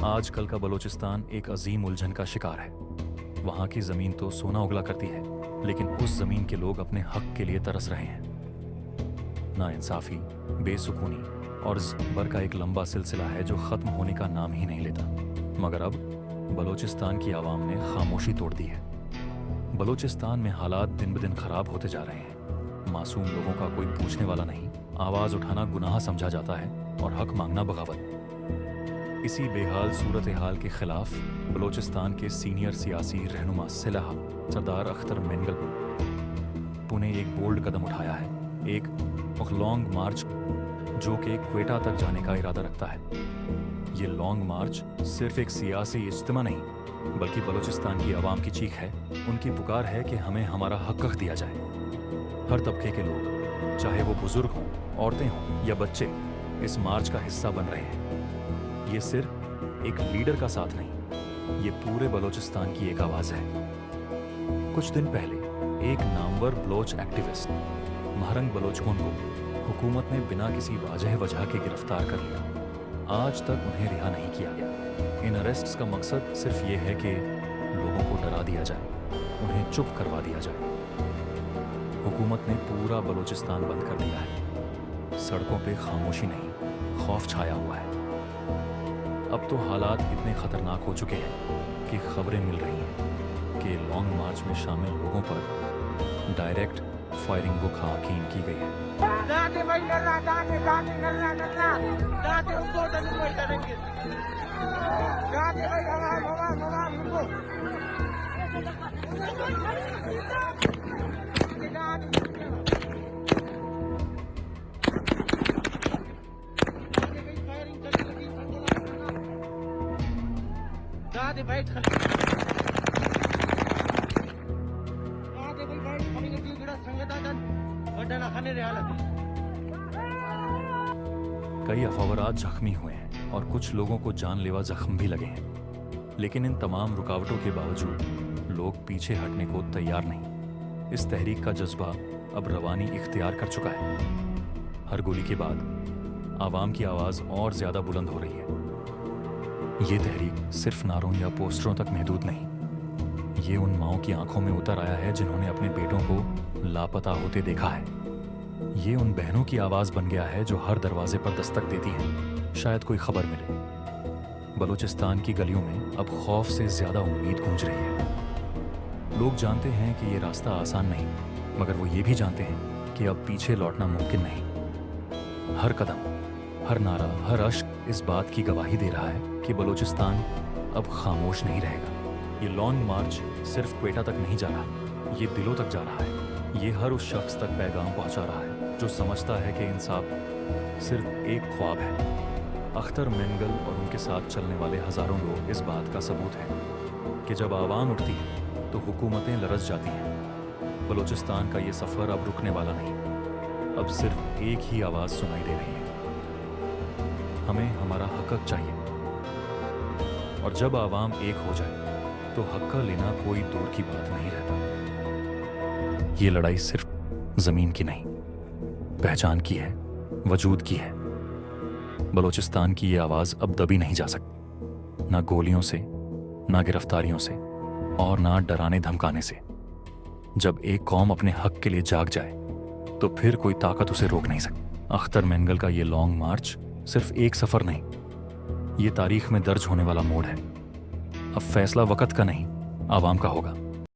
आजकल का बलूचिस्तान एक अजीम उलझन का शिकार है। वहाँ की ज़मीन तो सोना उगला करती है, लेकिन उस ज़मीन के लोग अपने हक के लिए तरस रहे हैं। नाइंसाफ़ी, बेसुकूनी और ज़बर का एक लंबा सिलसिला है जो ख़त्म होने का नाम ही नहीं लेता। मगर अब बलूचिस्तान की आवाम ने खामोशी तोड़ दी है। बलूचिस्तान में हालात दिन ब दिन ख़राब होते जा रहे हैं। मासूम लोगों का कोई पूछने वाला नहीं, आवाज़ उठाना गुनाह समझा जाता है और हक मांगना बगावत। इसी बेहाल सूरत हाल के खिलाफ बलूचिस्तान के सीनियर सियासी रहनुमा सिलाह सरदार अख्तर मेंगल ने एक बोल्ड कदम उठाया है, एक लॉन्ग मार्च जो कि क्वेटा तक जाने का इरादा रखता है। ये लॉन्ग मार्च सिर्फ एक सियासी इज्तिमा नहीं, बल्कि बलूचिस्तान की आवाम की चीख है। उनकी पुकार है कि हमें हमारा हक दिया जाए। हर तबके के लोग, चाहे वो बुजुर्ग हों, औरतें हों या बच्चे, इस मार्च का हिस्सा बन रहे हैं। ये सिर्फ एक लीडर का साथ नहीं, ये पूरे बलूचिस्तान की एक आवाज़ है। कुछ दिन पहले एक नामवर बलोच एक्टिविस्ट महरंग बलोचकों को हुकूमत ने बिना किसी वजह के गिरफ्तार कर लिया। आज तक उन्हें रिहा नहीं किया गया। इन अरेस्ट्स का मकसद सिर्फ ये है कि लोगों को डरा दिया जाए, उन्हें चुप करवा दिया जाए। हुकूमत ने पूरा बलूचिस्तान बंद कर दिया है। सड़कों पे खामोशी नहीं, खौफ छाया हुआ है। अब तो हालात इतने खतरनाक हो चुके हैं कि खबरें मिल रही हैं कि लॉन्ग मार्च में शामिल लोगों पर डायरेक्ट फायरिंग बुक हाकिम की गई है। कई अफवारात जख्मी हुए हैं और कुछ लोगों को जानलेवा जख्म भी लगे हैं। लेकिन इन तमाम रुकावटों के बावजूद लोग पीछे हटने को तैयार नहीं। इस तहरीक का जज्बा अब रवानी इख्तियार कर चुका है। हर गोली के बाद आवाम की आवाज़ और ज़्यादा बुलंद हो रही है। ये तहरीक सिर्फ नारों या पोस्टरों तक महदूद नहीं, ये उन माँओं की आंखों में उतर आया है जिन्होंने अपने बेटों को लापता होते देखा है। ये उन बहनों की आवाज़ बन गया है जो हर दरवाजे पर दस्तक देती हैं, शायद कोई खबर मिले। बलूचिस्तान की गलियों में अब खौफ से ज़्यादा उम्मीद गूंज रही है। लोग जानते हैं कि ये रास्ता आसान नहीं, मगर वो ये भी जानते हैं कि अब पीछे लौटना मुमकिन नहीं। हर कदम, हर नारा, हर अश्क इस बात की गवाही दे रहा है कि बलूचिस्तान अब खामोश नहीं रहेगा। ये लॉन्ग मार्च सिर्फ क्वेटा तक नहीं जा रहा, ये दिलों तक जा रहा है। ये हर उस शख्स तक पैगाम पहुंचा रहा है जो समझता है कि इंसाफ सिर्फ एक ख्वाब है। अख्तर मेंगल और उनके साथ चलने वाले हज़ारों लोग इस बात का सबूत हैं कि जब आवाम उठती है तो हुकूमतें लरज़ जाती हैं। बलूचिस्तान का ये सफ़र अब रुकने वाला नहीं, अब सिर्फ एक ही आवाज़ सुनाई दे रही है, हमें हमारा हक चाहिए। और जब आवाम एक हो जाए तो हक का लेना कोई दूर की बात नहीं रहता। ये लड़ाई सिर्फ ज़मीन की नहीं, पहचान की है, वजूद की है। बलूचिस्तान की ये आवाज़ अब दबी नहीं जा सकती, ना गोलियों से, ना गिरफ्तारियों से और ना डराने धमकाने से। जब एक कौम अपने हक के लिए जाग जाए तो फिर कोई ताकत उसे रोक नहीं सकती। अख्तर मेंगल का ये लॉन्ग मार्च सिर्फ एक सफ़र नहीं, ये तारीख में दर्ज होने वाला मोड़ है। अब फैसला वक़्त का नहीं, आवाम का होगा।